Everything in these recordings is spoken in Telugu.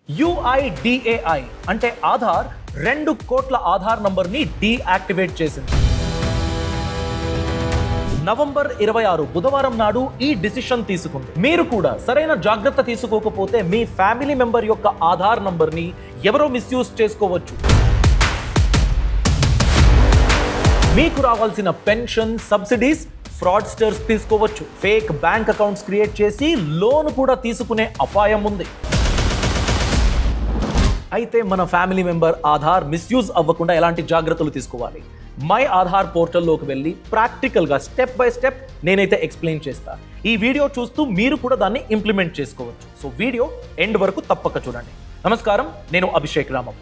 UIDAI అంటే ఆధార్ 2 కోట్ల ఆధార్ నంబర్ని డీయాక్టివేట్ చేసింది. నవంబర్ 26 బుధవారం నాడు ఈ డిసిషన్ తీసుకుంది. మీరు కూడా సరైన జాగ్రత్త తీసుకోకపోతే మీ ఫ్యామిలీ మెంబర్ యొక్క ఆధార్ నంబర్ని ఎవరో మిస్యూజ్ చేసుకోవచ్చు. మీకు రావాల్సిన పెన్షన్, సబ్సిడీస్ ఫ్రాడ్స్టర్స్ తీసుకోవచ్చు. ఫేక్ బ్యాంక్ అకౌంట్స్ క్రియేట్ చేసి లోన్ కూడా తీసుకునే అపాయం ఉంది. అయితే మన ఫ్యామిలీ మెంబర్ ఆధార్ మిస్యూజ్ అవ్వకుండా ఎలాంటి జాగ్రత్తలు తీసుకోవాలి? మై ఆధార్ పోర్టల్లోకి వెళ్ళి ప్రాక్టికల్గా స్టెప్ బై స్టెప్ నేనైతే ఎక్స్ప్లెయిన్ చేస్తా. ఈ వీడియో చూస్తూ మీరు కూడా దాన్ని ఇంప్లిమెంట్ చేసుకోవచ్చు. సో వీడియో ఎండ్ వరకు తప్పక చూడండి. నమస్కారం, నేను Abhishek Ramappa.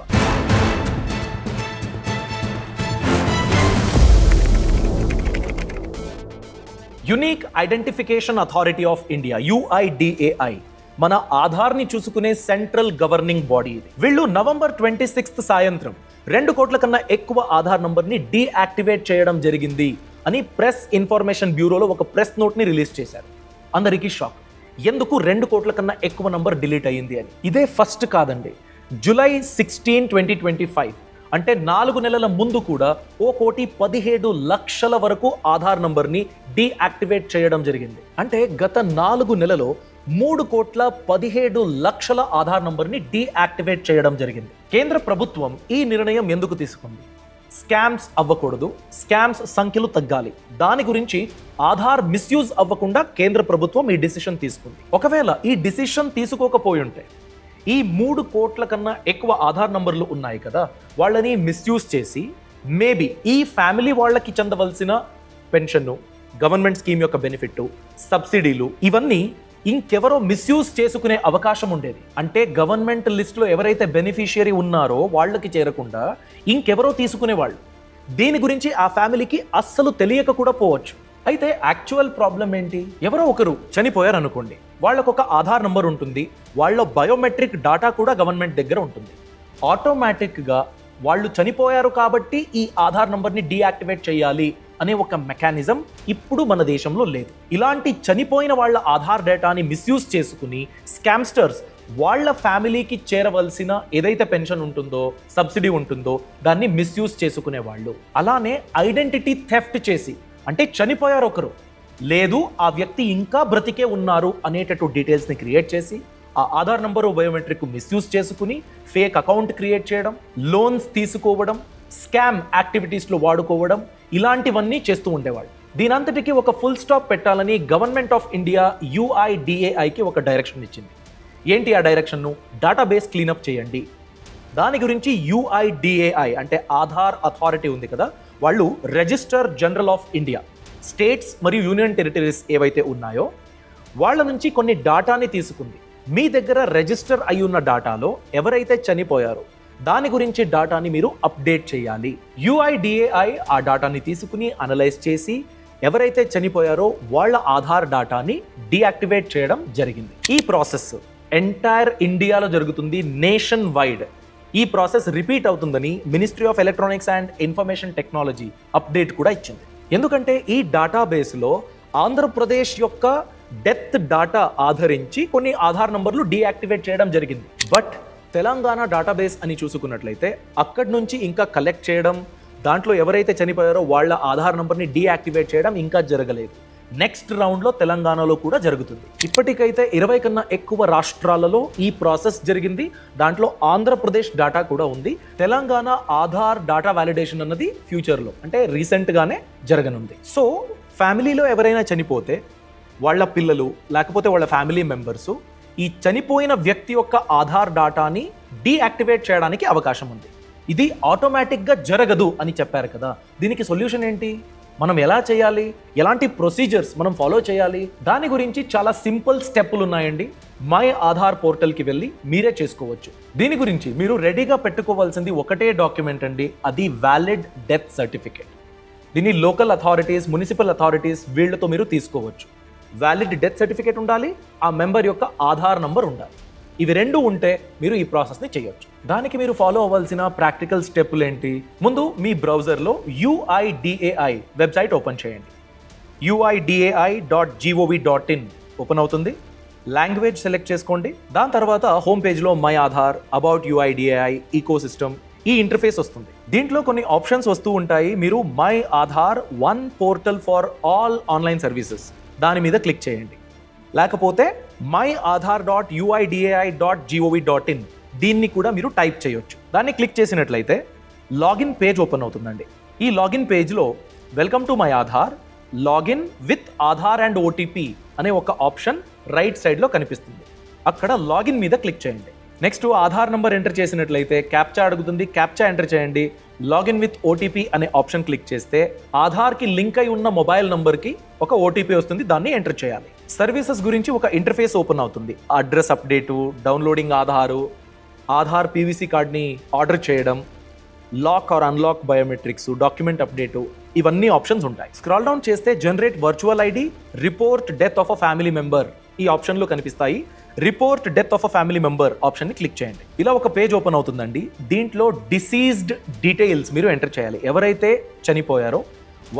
Unique identification authority of India UIDAI మన ఆధార్ని చూసుకునే సెంట్రల్ గవర్నింగ్ బాడీ ఇది. వీళ్ళు నవంబర్ 26 సాయంత్రం 2 కోట్ల కన్నా ఎక్కువ ఆధార్ నంబర్ని డీయాక్టివేట్ చేయడం జరిగింది అని ప్రెస్ ఇన్ఫర్మేషన్ బ్యూరోలో ఒక ప్రెస్ నోట్ని రిలీజ్ చేశారు. అందరికీ షాక్. ఎందుకు 2 కోట్ల కన్నా ఎక్కువ నంబర్ డిలీట్ అయ్యింది అని. ఇదే ఫస్ట్ కాదండి. జూలై 16, 2025 అంటే 4 నెలల ముందు కూడా 1,17,00,000 వరకు ఆధార్ నంబర్ని డీయాక్టివేట్ చేయడం జరిగింది. అంటే గత 4 నెలలో 3,17,00,000 ఆధార్ నంబర్ని డీయాక్టివేట్ చేయడం జరిగింది. కేంద్ర ప్రభుత్వం ఈ నిర్ణయం ఎందుకు తీసుకుంది? స్కామ్స్ అవ్వకూడదు, స్కామ్స్ సంఖ్యలు తగ్గాలి. దాని గురించి ఆధార్ మిస్యూజ్ అవ్వకుండా కేంద్ర ప్రభుత్వం ఈ డిసిషన్ తీసుకుంది. ఒకవేళ ఈ డిసిషన్ తీసుకోకపోయి ఉంటే ఈ 3 కోట్ల కన్నా ఎక్కువ ఆధార్ నంబర్లు ఉన్నాయి కదా, వాళ్ళని మిస్యూజ్ చేసి మేబీ ఈ ఫ్యామిలీ వాళ్ళకి చెందవలసిన పెన్షన్ను, గవర్నమెంట్ స్కీమ్ యొక్క బెనిఫిట్, సబ్సిడీలు ఇవన్నీ ఇంకెవరో మిస్యూజ్ చేసుకునే అవకాశం ఉండేది. అంటే గవర్నమెంట్ లిస్టులో ఎవరైతే బెనిఫిషియరీ ఉన్నారో వాళ్ళకి చేరకుండా ఇంకెవరో తీసుకునేవాళ్ళు. దీని గురించి ఆ ఫ్యామిలీకి అస్సలు తెలియక కూడా పోవచ్చు. అయితే యాక్చువల్ ప్రాబ్లం ఏంటి? ఎవరో ఒకరు చనిపోయారు అనుకోండి, వాళ్ళకు ఒక ఆధార్ నంబర్ ఉంటుంది, వాళ్ళ బయోమెట్రిక్ డాటా కూడా గవర్నమెంట్ దగ్గర ఉంటుంది. ఆటోమేటిక్గా వాళ్ళు చనిపోయారు కాబట్టి ఈ ఆధార్ నంబర్ని డీయాక్టివేట్ చేయాలి అనే ఒక మెకానిజం ఇప్పుడు మన దేశంలో లేదు. ఇలాంటి చనిపోయిన వాళ్ళ ఆధార్ డేటాని మిస్యూజ్ చేసుకుని స్కామ్స్టర్స్ వాళ్ళ ఫ్యామిలీకి చేరవలసిన ఏదైతే పెన్షన్ ఉంటుందో, సబ్సిడీ ఉంటుందో దాన్ని మిస్యూజ్ చేసుకునే వాళ్ళు. అలానే ఐడెంటిటీ థెఫ్ట్ చేసి, అంటే చనిపోయారు ఒకరు, లేదు ఆ వ్యక్తి ఇంకా బ్రతికే ఉన్నారు అనేటట్టు డీటెయిల్స్ని క్రియేట్ చేసి ఆ ఆధార్ నంబరు, బయోమెట్రిక్ మిస్యూజ్ చేసుకుని ఫేక్ అకౌంట్ క్రియేట్ చేయడం, లోన్స్ తీసుకోవడం, స్కామ్ యాక్టివిటీస్లో వాడుకోవడం, ఇలాంటివన్నీ చేస్తూ ఉండేవాళ్ళు. దీనంతటికీ ఒక ఫుల్ స్టాప్ పెట్టాలని గవర్నమెంట్ ఆఫ్ ఇండియా UIDAIకి ఒక డైరెక్షన్ ఇచ్చింది. ఏంటి ఆ డైరెక్షన్ను? డేటాబేస్ క్లీనప్ చేయండి. దాని గురించి UIDAI అంటే ఆధార్ అథారిటీ ఉంది కదా, వాళ్ళు register general of India, states మరియు యూనియన్ టెరిటరీస్ ఏవైతే ఉన్నాయో వాళ్ళ నుంచి కొన్ని డాటాని తీసుకుంది. మీ దగ్గర రిజిస్టర్ అయి ఉన్న డాటాలో ఎవరైతే చనిపోయారో దాని గురించి డాటాని మీరు అప్డేట్ చేయాలి. UIDAI ఆ డాటాని తీసుకుని అనలైజ్ చేసి ఎవరైతే చనిపోయారో వాళ్ళ ఆధార్ డాటాని డీయాక్టివేట్ చేయడం జరిగింది. ఈ ప్రాసెస్ ఎంటైర్ ఇండియాలో జరుగుతుంది, నేషన్ వైడ్. ఈ ప్రాసెస్ రిపీట్ అవుతుందని ministry of electronics and information technology update కూడా ఇచ్చింది. ఎందుకంటే ఈ డేటాబేస్లో ఆంధ్రప్రదేశ్ యొక్క డెత్ డాటా ఆధరించి కొన్ని ఆధార్ నంబర్లు డీయాక్టివేట్ చేయడం జరిగింది. బట్ తెలంగాణ డేటాబేస్ అని చూసుకున్నట్లయితే అక్కడి నుంచి ఇంకా కలెక్ట్ చేయడం, దాంట్లో ఎవరైతే చనిపోయారో వాళ్ళ ఆధార్ నంబర్ని డీయాక్టివేట్ చేయడం ఇంకా జరగలేదు. నెక్స్ట్ రౌండ్లో తెలంగాణలో కూడా జరుగుతుంది. ఇప్పటికైతే 20 కన్నా ఎక్కువ రాష్ట్రాలలో ఈ ప్రాసెస్ జరిగింది. దాంట్లో ఆంధ్రప్రదేశ్ డాటా కూడా ఉంది. తెలంగాణ ఆధార్ డాటా వ్యాలిడేషన్ అన్నది ఫ్యూచర్లో అంటే రీసెంట్గానే జరగనుంది. సో ఫ్యామిలీలో ఎవరైనా చనిపోతే వాళ్ళ పిల్లలు లేకపోతే వాళ్ళ ఫ్యామిలీ మెంబర్సు ఈ చనిపోయిన వ్యక్తి యొక్క ఆధార్ డాటాని డీయాక్టివేట్ చేయడానికి అవకాశం ఉంది. ఇది ఆటోమేటిక్గా జరగదు అని చెప్పారు కదా, దీనికి సొల్యూషన్ ఏంటి? మనం ఎలా చేయాలి? ఎలాంటి ప్రొసీజర్స్ మనం ఫాలో చేయాలి? దాని గురించి చాలా సింపుల్ స్టెప్పులు ఉన్నాయండి. మై ఆధార్ పోర్టల్కి వెళ్ళి మీరే చేసుకోవచ్చు. దీని గురించి మీరు రెడీగా పెట్టుకోవాల్సింది ఒకటే డాక్యుమెంట్ అండి, అది వ్యాలిడ్ డెత్ సర్టిఫికేట్. దీన్ని లోకల్ అథారిటీస్, మున్సిపల్ అథారిటీస్ వీళ్ళతో మీరు తీసుకోవచ్చు. వ్యాలిడ్ డెత్ సర్టిఫికేట్ ఉండాలి, ఆ మెంబర్ యొక్క ఆధార్ నంబర్ ఉండాలి. ఇవి రెండు ఉంటే మీరు ఈ ప్రాసెస్ని చేయొచ్చు. దానికి మీరు ఫాలో అవ్వాల్సిన ప్రాక్టికల్ స్టెప్పులు ఏంటి? ముందు మీ బ్రౌజర్లో UIDAI వెబ్సైట్ ఓపెన్ చేయండి. uidai.gov.in ఓపెన్ అవుతుంది. లాంగ్వేజ్ సెలెక్ట్ చేసుకోండి. దాని తర్వాత హోమ్ పేజ్లో my Aadhaar, about UIDAI, ecosystem ఈ ఇంటర్ఫేస్ వస్తుంది. దీంట్లో కొన్ని ఆప్షన్స్ వస్తూ ఉంటాయి. మీరు my Aadhaar one portal for all online services దాని మీద క్లిక్ చేయండి. లేకపోతే myAadhar.uiDAI.gov.in దీన్ని కూడా మీరు టైప్ చేయొచ్చు. దాన్ని క్లిక్ చేసినట్లయితే లాగిన్ పేజ్ ఓపెన్ అవుతుందండి. ఈ లాగిన్ పేజ్లో welcome to my Aadhaar, login with Aadhaar and OTP అనే ఒక ఆప్షన్ రైట్ సైడ్లో కనిపిస్తుంది. అక్కడ లాగిన్ మీద క్లిక్ చేయండి. నెక్స్ట్ ఆధార్ నంబర్ ఎంటర్ చేసినట్లయితే క్యాప్చా అడుగుతుంది. క్యాప్చా ఎంటర్ చేయండి. లాగిన్ విత్ ఓటీపీ అనే ఆప్షన్ క్లిక్ చేస్తే ఆధార్కి లింక్ అయి ఉన్న మొబైల్ నంబర్కి ఒక ఓటీపీ వస్తుంది. దాన్ని ఎంటర్ చేయాలి. సర్వీసెస్ గురించి ఒక ఇంటర్ఫేస్ ఓపెన్ అవుతుంది. Address update, downloading Aadhaar PVC కార్డ్ని ఆర్డర్ చేయడం, lock or unlock biometrics, document update ఇవన్నీ ఆప్షన్స్ ఉంటాయి. స్క్రాల్ డౌన్ చేస్తే generate virtual ID, report death of a family member ఈ ఆప్షన్లో కనిపిస్తాయి. Report death of a family member ఆప్షన్ని క్లిక్ చేయండి. ఇలా ఒక పేజ్ ఓపెన్ అవుతుందండి. దీంట్లో డిసీజ్డ్ డీటెయిల్స్ మీరు ఎంటర్ చేయాలి. ఎవరైతే చనిపోయారో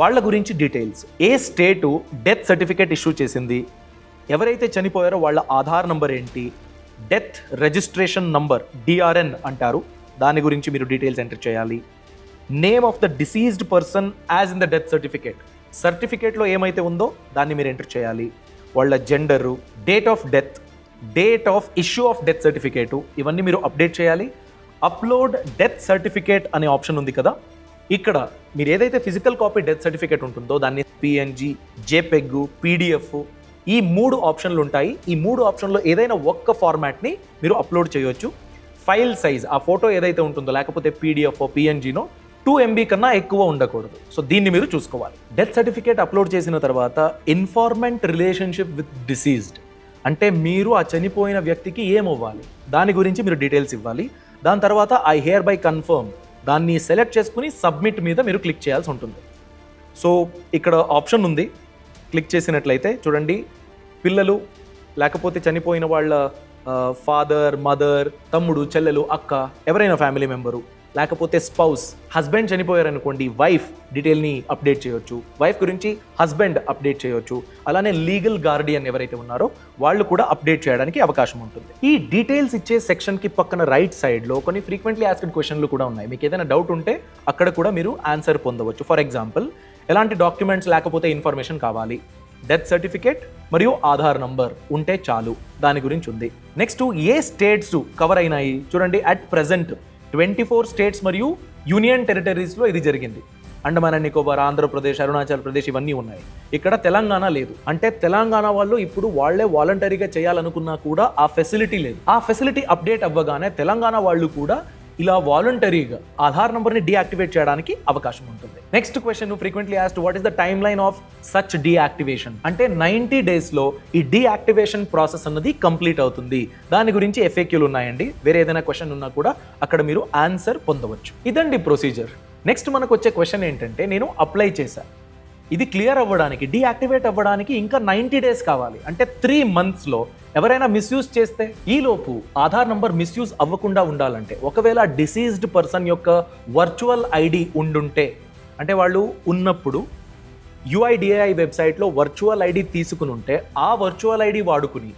వాళ్ళ గురించి డీటెయిల్స్, ఏ స్టేటు డెత్ సర్టిఫికేట్ ఇష్యూ చేసింది, ఎవరైతే చనిపోయారో వాళ్ళ ఆధార్ నంబర్ ఏంటి, డెత్ రిజిస్ట్రేషన్ నంబర్ డిఆర్ఎన్ అంటారు, దాని గురించి మీరు డీటెయిల్స్ ఎంటర్ చేయాలి. Name of the deceased person as in the death సర్టిఫికేట్లో ఏమైతే ఉందో దాన్ని మీరు ఎంటర్ చేయాలి. వాళ్ళ gender, date of death, date of issue of death certificate ఇవన్నీ మీరు అప్డేట్ చేయాలి. అప్లోడ్ డెత్ సర్టిఫికేట్ అనే ఆప్షన్ ఉంది కదా, ఇక్కడ మీరు ఏదైతే ఫిజికల్ కాపీ డెత్ సర్టిఫికేట్ ఉంటుందో దాన్ని పిఎన్జి, జేపెగ్, పీడిఎఫ్ ఈ 3 ఆప్షన్లు ఉంటాయి. ఈ 3 ఆప్షన్లో ఏదైనా ఒక్క ఫార్మాట్ని మీరు అప్లోడ్ చేయొచ్చు. ఫైల్ సైజ్ ఆ ఫోటో ఏదైతే ఉంటుందో, లేకపోతే పీడిఎఫ్ పిఎన్జినో 2 MB కన్నా ఎక్కువ ఉండకూడదు. సో దీన్ని మీరు చూసుకోవాలి. డెత్ సర్టిఫికేట్ అప్లోడ్ చేసిన తర్వాత ఇన్ఫార్మెంట్ రిలేషన్షిప్ విత్ డిసీజ్డ్ అంటే మీరు ఆ చనిపోయిన వ్యక్తికి ఏమవ్వాలి దాని గురించి మీరు డీటెయిల్స్ ఇవ్వాలి. దాని తర్వాత ఐ హియర్ బై కన్ఫర్మ్ దాన్ని సెలెక్ట్ చేసుకుని సబ్మిట్ మీద మీరు క్లిక్ చేయాల్సి ఉంటుంది. సో ఇక్కడ ఆప్షన్ ఉంది, క్లిక్ చేసినట్లయితే చూడండి, పిల్లలు లేకపోతే చనిపోయిన వాళ్ళ ఫాదర్, మదర్, తమ్ముడు, చెల్లెలు, అక్క ఎవరైనా ఫ్యామిలీ మెంబరు, లేకపోతే స్పౌస్, హస్బెండ్ చనిపోయారనుకోండి వైఫ్ డీటెయిల్ని అప్డేట్ చేయొచ్చు. వైఫ్ గురించి హస్బెండ్ అప్డేట్ చేయొచ్చు. అలానే లీగల్ గార్డియన్ ఎవరైతే ఉన్నారో వాళ్ళు కూడా అప్డేట్ చేయడానికి అవకాశం ఉంటుంది. ఈ డీటెయిల్స్ ఇచ్చే సెక్షన్కి పక్కన రైట్ సైడ్లో కొన్ని ఫ్రీక్వెంట్లీ ఆస్క్డ్ క్వశ్చన్లు కూడా ఉన్నాయి. మీకు ఏదైనా డౌట్ ఉంటే అక్కడ కూడా మీరు ఆన్సర్ పొందవచ్చు. ఫర్ ఎగ్జాంపుల్, ఎలాంటి డాక్యుమెంట్స్ లేకపోతే ఇన్ఫర్మేషన్ కావాలి, డెత్ సర్టిఫికేట్ మరియు ఆధార్ నంబర్ ఉంటే చాలు, దాని గురించి ఉంది. నెక్స్ట్ ఏ స్టేట్స్ కవర్ అయినాయి చూడండి. అట్ ప్రెజెంట్ 24 స్టేట్స్ మరియు యూనియన్ టెరిటరీస్లో ఇది జరిగింది. అండమాన్ అండ్ నికోబార్, ఆంధ్రప్రదేశ్, అరుణాచల్ ప్రదేశ్ ఇవన్నీ ఉన్నాయి. ఇక్కడ తెలంగాణ లేదు. అంటే తెలంగాణ వాళ్ళు ఇప్పుడు వాళ్లే వాలంటరీగా చేయాలనుకున్నా కూడా ఆ ఫెసిలిటీ లేదు. ఆ ఫెసిలిటీ అప్డేట్ అవ్వగానే తెలంగాణ వాళ్ళు కూడా ఇలా వాలంటరీగా ఆధార్ నంబర్ని డీయాక్టివేట్ చేయడానికి అవకాశం ఉంటుంది. Next question frequently asked, what is the time line of such deactivation అంటే 90 డేస్లో ఈ డీయాక్టివేషన్ ప్రాసెస్ అన్నది కంప్లీట్ అవుతుంది. దాని గురించి ఎఫ్ఏక్యూలు ఉన్నాయండి. వేరే ఏదైనా క్వశ్చన్ ఉన్నా కూడా అక్కడ మీరు ఆన్సర్ పొందవచ్చు. ఇదండి ప్రొసీజర్. నెక్స్ట్ మనకు వచ్చే క్వశ్చన్ ఏంటంటే, నేను అప్లై చేశాను, ఇది క్లియర్ అవ్వడానికి, డీయాక్టివేట్ అవ్వడానికి ఇంకా 90 డేస్ కావాలి. అంటే 3 monthsలో ఎవరైనా మిస్యూజ్ చేస్తే, ఈలోపు ఆధార్ నంబర్ మిస్యూజ్ అవ్వకుండా ఉండాలంటే, ఒకవేళ డిసీజ్డ్ పర్సన్ యొక్క వర్చువల్ ఐడి ఉండుంటే, అంటే వాళ్ళు ఉన్నప్పుడు యుఐడిఏఐ వెబ్సైట్లో వర్చువల్ ఐడి తీసుకుని ఉంటే ఆ వర్చువల్ ఐడి వాడుకుని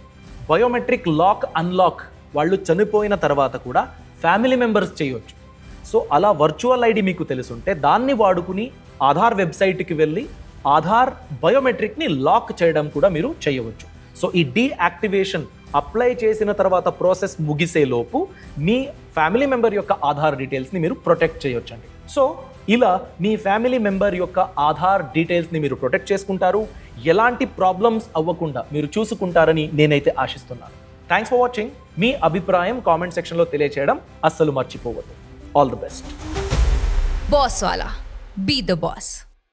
బయోమెట్రిక్ లాక్ అన్లాక్ వాళ్ళు చనిపోయిన తర్వాత కూడా ఫ్యామిలీ మెంబర్స్ చేయవచ్చు. సో అలా వర్చువల్ ఐడి మీకు తెలుసుంటే దాన్ని వాడుకుని ఆధార్ వెబ్సైట్కి వెళ్ళి ఆధార్ బయోమెట్రిక్ని లాక్ చేయడం కూడా మీరు చేయవచ్చు. సో ఈ డీయాక్టివేషన్ అప్లై చేసిన తర్వాత ప్రాసెస్ ముగిసేలోపు మీ ఫ్యామిలీ మెంబర్ యొక్క ఆధార్ డీటెయిల్స్ని మీరు ప్రొటెక్ట్ చేయొచ్చండి. సో ఇలా మీ ఫ్యామిలీ మెంబర్ యొక్క ఆధార్ డీటెయిల్స్ని మీరు ప్రొటెక్ట్ చేసుకుంటారు. ఎలాంటి ప్రాబ్లమ్స్ అవ్వకుండా మీరు చూసుకుంటారని నేనైతే ఆశిస్తున్నాను. Thanks for watching. మీ అభిప్రాయం కామెంట్ సెక్షన్లో తెలియచేయడం అస్సలు మర్చిపోవద్దు. All the best. బాస్ వాలా, బీ ద బాస్.